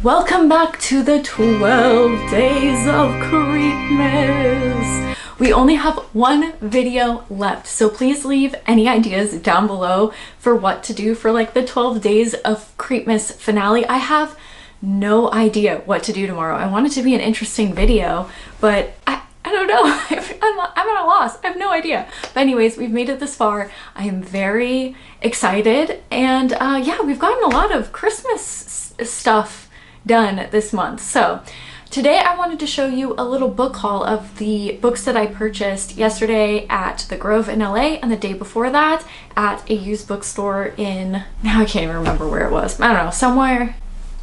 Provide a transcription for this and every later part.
Welcome back to the 12 days of Creepmas. We only have one video left, so please leave any ideas down below for what to do for like the 12 days of Creepmas finale. I have no idea what to do tomorrow. I want it to be an interesting video, but I don't know. I'm at a loss. I have no idea. But anyways, we've made it this far. I am very excited, and yeah, we've gotten a lot of Christmas stuff done this month. So today I wanted to show you a little book haul of the books that I purchased yesterday at the Grove in LA and the day before that at a used bookstore in, now I can't even remember where it was. I don't know, somewhere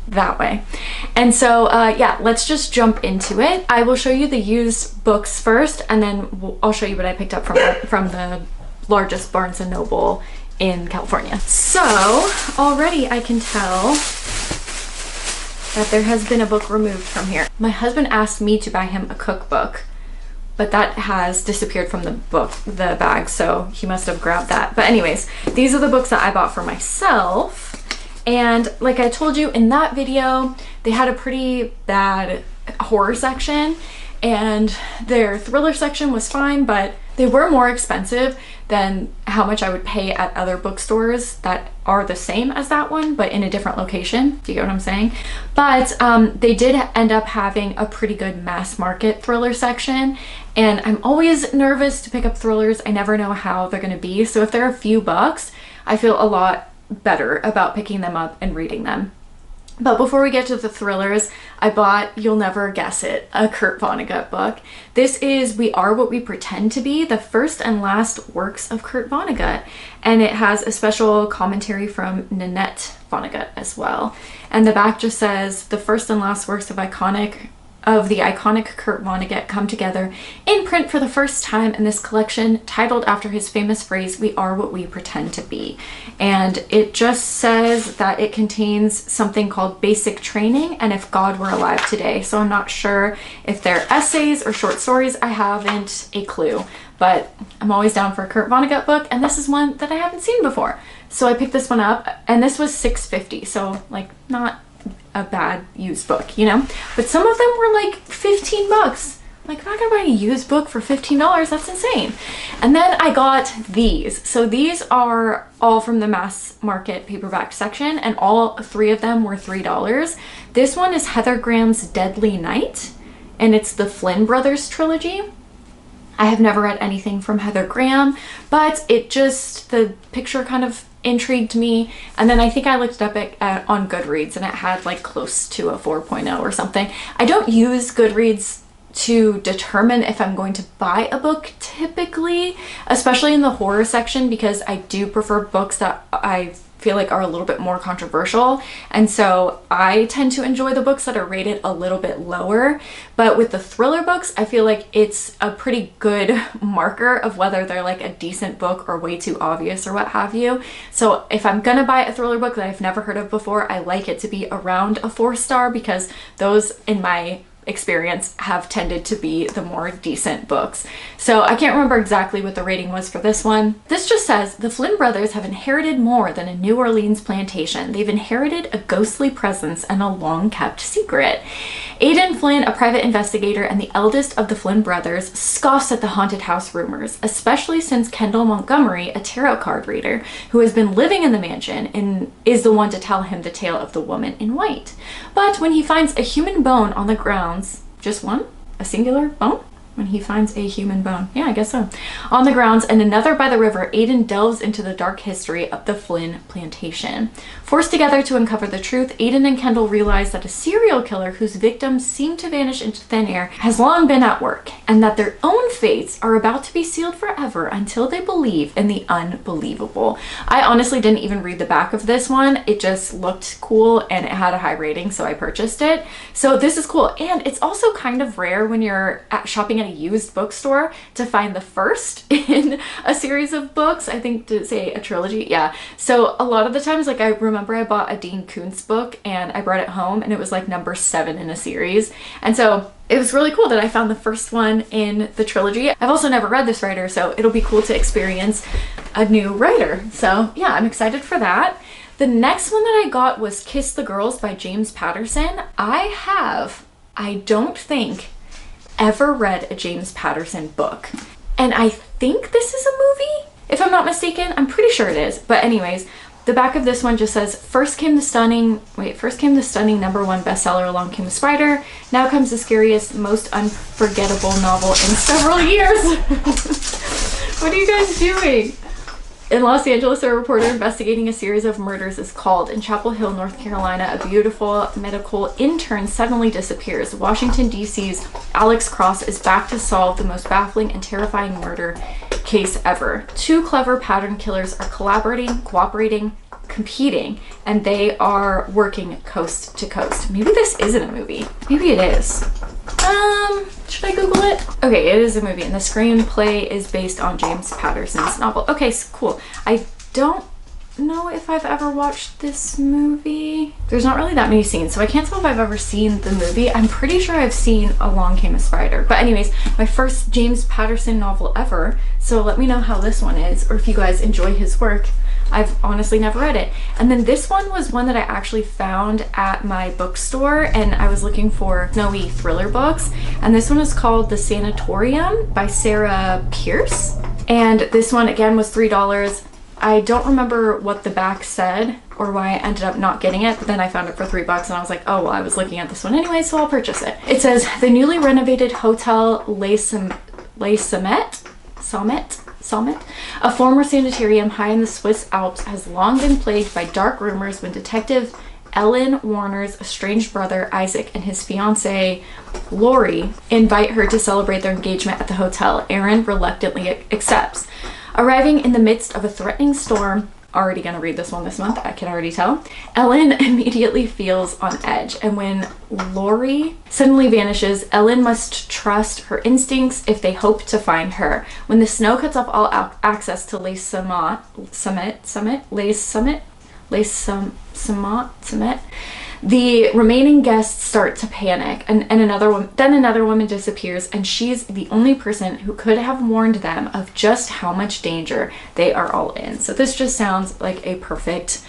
that way. And so yeah, let's just jump into it. I will show you the used books first, and then I'll show you what I picked up from the largest Barnes & Noble in California. So already I can tell that there has been a book removed from here. My husband asked me to buy him a cookbook, but that has disappeared from the bag, so he must have grabbed that. But anyways, these are the books that I bought for myself. And like I told you in that video, they had a pretty bad horror section, and their thriller section was fine, but they were more expensive than how much I would pay at other bookstores that are the same as that one, but in a different location. Do you get what I'm saying? But they did end up having a pretty good mass market thriller section, and I'm always nervous to pick up thrillers. I never know how they're gonna be. So if they're a few bucks, I feel a lot better about picking them up and reading them. But before we get to the thrillers, I bought, you'll never guess it, a Kurt Vonnegut book. This is We Are What We Pretend to Be, the first and last works of Kurt Vonnegut. And it has a special commentary from Nanette Vonnegut as well. And the back just says, the first and last works of the iconic Kurt Vonnegut come together in print for the first time in this collection, titled after his famous phrase, "We are what we pretend to be." And it just says that it contains something called basic training and if God were alive today. So I'm not sure if they're essays or short stories. I haven't a clue, but I'm always down for a Kurt Vonnegut book, and this is one that I haven't seen before. So I picked this one up, and this was $6.50, so like not a bad used book, you know? But some of them were like 15 bucks. Like, I'm not gonna buy a used book for $15, that's insane. And then I got these. So these are all from the mass market paperback section, and all three of them were $3. This one is Heather Graham's Deadly Night, and it's the Flynn Brothers trilogy. I have never read anything from Heather Graham, but the picture kind of intrigued me. And then I think I looked it up on Goodreads, and it had like close to a 4.0 or something. I don't use Goodreads to determine if I'm going to buy a book typically, especially in the horror section, because I do prefer books that I feel like are a little bit more controversial, and so I tend to enjoy the books that are rated a little bit lower. But with the thriller books, I feel like it's a pretty good marker of whether they're like a decent book or way too obvious or what have you. So if I'm gonna buy a thriller book that I've never heard of before, I like it to be around a 4-star, because those, in my experience, have tended to be the more decent books. So I can't remember exactly what the rating was for this one. This just says, the Flynn brothers have inherited more than a New Orleans plantation. They've inherited a ghostly presence and a long-kept secret. Aidan Flynn, a private investigator and the eldest of the Flynn brothers, scoffs at the haunted house rumors, especially since Kendall Montgomery, a tarot card reader who has been living in the mansion, is the one to tell him the tale of the woman in white. But when he finds a human bone on the grounds, just one? A singular bone? When he finds a human bone. Yeah, I guess so. On the grounds, and another by the river, Aidan delves into the dark history of the Flynn plantation. Forced together to uncover the truth, Aidan and Kendall realize that a serial killer whose victims seem to vanish into thin air has long been at work, and that their own fates are about to be sealed forever until they believe in the unbelievable. I honestly didn't even read the back of this one. It just looked cool, and it had a high rating, so I purchased it. So this is cool, and it's also kind of rare when you're shopping at a used bookstore to find the first in a series of books. I think, to say a trilogy, yeah. So a lot of the times, like I remember I bought a Dean Koontz book and I brought it home, and it was like number 7 in a series. And so it was really cool that I found the first one in the trilogy. I've also never read this writer, so it'll be cool to experience a new writer. So yeah, I'm excited for that. The next one that I got was Kiss the Girls by James Patterson. I don't think, ever read a James Patterson book. And I think this is a movie, if I'm not mistaken. I'm pretty sure it is. But anyways, the back of this one just says, first came the stunning #1 bestseller, Along Came the Spider. Now comes the scariest, most unforgettable novel in several years. What are you guys doing? In Los Angeles, a reporter investigating a series of murders is called. In Chapel Hill, North Carolina, a beautiful medical intern suddenly disappears. Washington, D.C.'s Alex Cross is back to solve the most baffling and terrifying murder case ever. Two clever pattern killers are cooperating, competing, and they are working coast to coast. Maybe this isn't a movie. Maybe it is. Should I Google it? Okay, it is a movie, and the screenplay is based on James Patterson's novel. Okay, cool. I don't know if I've ever watched this movie. There's not really that many scenes, so I can't tell if I've ever seen the movie. I'm pretty sure I've seen Along Came a Spider. But anyways, my first James Patterson novel ever, so let me know how this one is, or if you guys enjoy his work. I've honestly never read it. And then this one was one that I actually found at my bookstore, and I was looking for snowy thriller books. And this one is called The Sanatorium by Sarah Pierce. And this one again was $3. I don't remember what the back said or why I ended up not getting it, but then I found it for $3 and I was like, oh, well, I was looking at this one anyway, so I'll purchase it. It says, the newly renovated Hotel Les Sommets, a former sanitarium high in the Swiss Alps, has long been plagued by dark rumors when Detective Ellen Warner's estranged brother Isaac and his fiancée Lori invite her to celebrate their engagement at the hotel. Aaron reluctantly accepts. Arriving in the midst of a threatening storm, already gonna read this one this month, I can already tell, Ellen immediately feels on edge, and when Lori suddenly vanishes, Ellen must trust her instincts if they hope to find her. When the snow cuts off all access to Les Sommets, the remaining guests start to panic, and another woman disappears, and she's the only person who could have warned them of just how much danger they are all in. So this just sounds like a perfect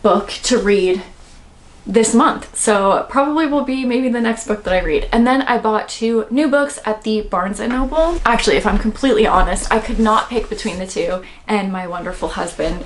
book to read this month. So probably will be maybe the next book that I read. And then I bought 2 new books at the Barnes & Noble. Actually, if I'm completely honest, I could not pick between the 2, and my wonderful husband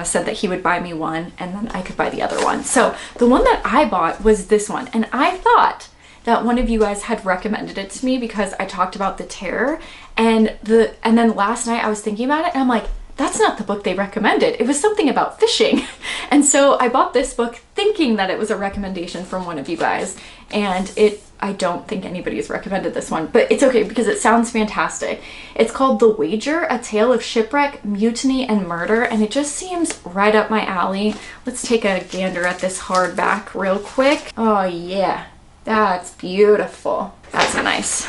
said that he would buy me one and then I could buy the other one. So the one that I bought was this one, and I thought that one of you guys had recommended it to me because I talked about The Terror, and then last night I was thinking about it and I'm like, that's not the book they recommended. It was something about fishing. And so I bought this book thinking that it was a recommendation from one of you guys, and I don't think anybody has recommended this one, but it's okay because it sounds fantastic. It's called The Wager, A Tale of Shipwreck, Mutiny, and Murder, and it just seems right up my alley. Let's take a gander at this hardback real quick. Oh yeah, that's beautiful. That's a nice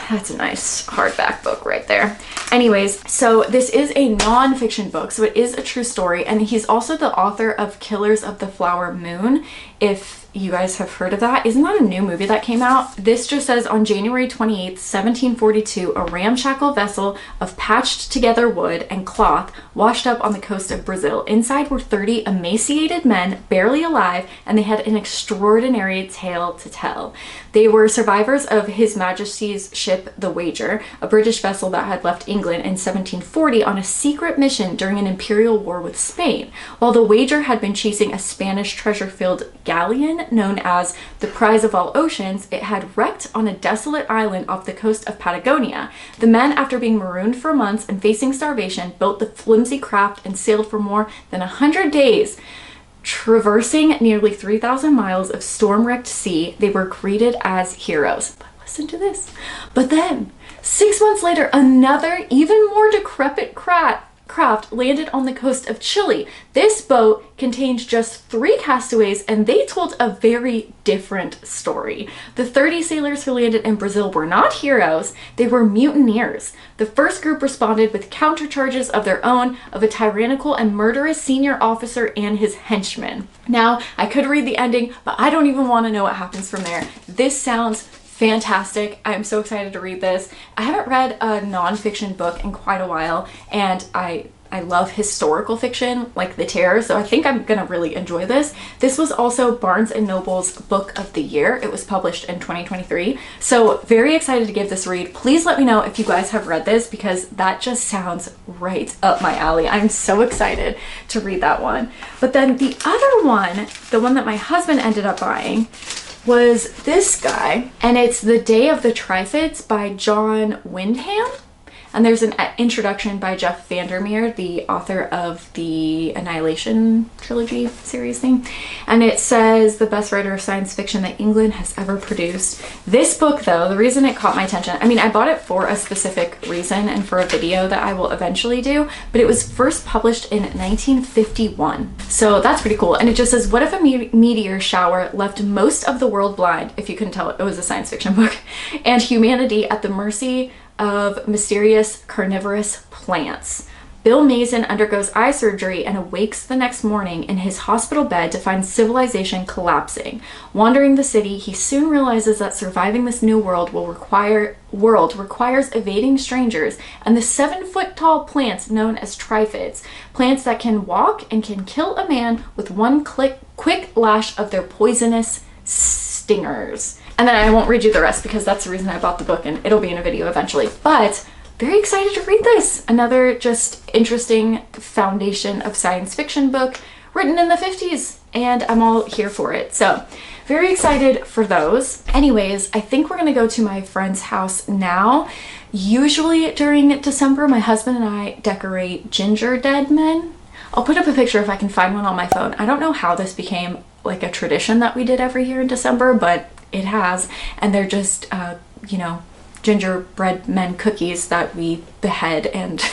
hardback book right there. Anyways, so this is a non-fiction book, so it is a true story, and he's also the author of Killers of the Flower Moon, if you guys have heard of that. Isn't that a new movie that came out? This just says, on January 28th, 1742, a ramshackle vessel of patched together wood and cloth washed up on the coast of Brazil. Inside were 30 emaciated men, barely alive, and they had an extraordinary tale to tell. They were survivors of His Majesty's ship, The Wager, a British vessel that had left England in 1740 on a secret mission during an imperial war with Spain. While The Wager had been chasing a Spanish treasure-filled galleon known as the Prize of All Oceans, it had wrecked on a desolate island off the coast of Patagonia. The men, after being marooned for months and facing starvation, built the flimsy craft and sailed for more than 100 days. Traversing nearly 3,000 miles of storm-wrecked sea, they were greeted as heroes. But listen to this. But then, 6 months later, another, even more decrepit craft landed on the coast of Chile. This boat contained just 3 castaways, and they told a very different story. The 30 sailors who landed in Brazil were not heroes, they were mutineers. The first group responded with countercharges of their own of a tyrannical and murderous senior officer and his henchmen. Now, I could read the ending, but I don't even want to know what happens from there. This sounds fantastic. I'm so excited to read this. I haven't read a non-fiction book in quite a while, and I I love historical fiction like The Terror, so I think I'm gonna really enjoy this. This was also Barnes & Noble's Book of the Year. It was published in 2023. So very excited to give this a read. Please let me know if you guys have read this because that just sounds right up my alley. I'm so excited to read that one. But then the other one, the one that my husband ended up buying, was this guy, and it's The Day of the Triffids by John Wyndham. And there's an introduction by Jeff Vandermeer, the author of the Annihilation trilogy series thing. And it says, the best writer of science fiction that England has ever produced. This book, though, the reason it caught my attention, I mean, I bought it for a specific reason and for a video that I will eventually do, but it was first published in 1951. So that's pretty cool. And it just says, what if a meteor shower left most of the world blind, if you couldn't tell, it was a science fiction book, and humanity at the mercy of mysterious carnivorous plants. Bill Mason undergoes eye surgery and awakes the next morning in his hospital bed to find civilization collapsing. Wandering the city, he soon realizes that surviving this new world requires evading strangers and the 7-foot-tall plants known as triffids, plants that can walk and can kill a man with one quick lash of their poisonous stingers. And then I won't read you the rest because that's the reason I bought the book, and it'll be in a video eventually. But very excited to read this. Another just interesting foundation of science fiction book written in the 50s, and I'm all here for it. So very excited for those. Anyways, I think we're gonna go to my friend's house now. Usually during December, my husband and I decorate gingerdead men. I'll put up a picture if I can find one on my phone. I don't know how this became like a tradition that we did every year in December, but it has. And they're just, you know, gingerbread men cookies that we behead and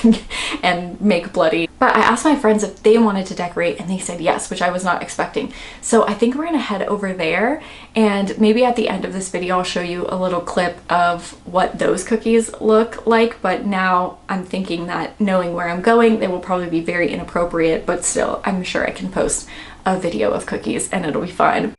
and make bloody. But I asked my friends if they wanted to decorate and they said yes, which I was not expecting. So I think we're gonna head over there, and maybe at the end of this video I'll show you a little clip of what those cookies look like. But now I'm thinking that knowing where I'm going, they will probably be very inappropriate, but still I'm sure I can post a video of cookies and it'll be fine.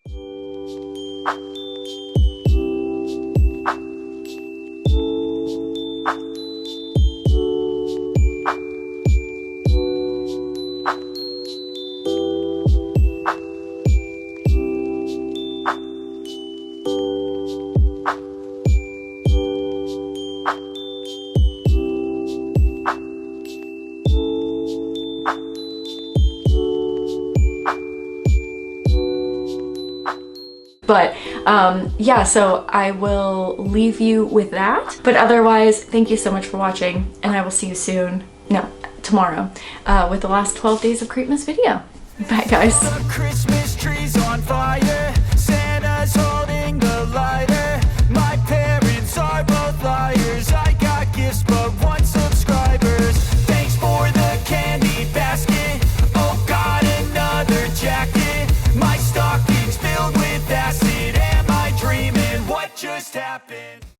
But yeah, so I will leave you with that. But otherwise, thank you so much for watching, and I will see you soon, no, tomorrow, with the last 12 days of Creepmas video. Bye, guys. Christmas trees on fire.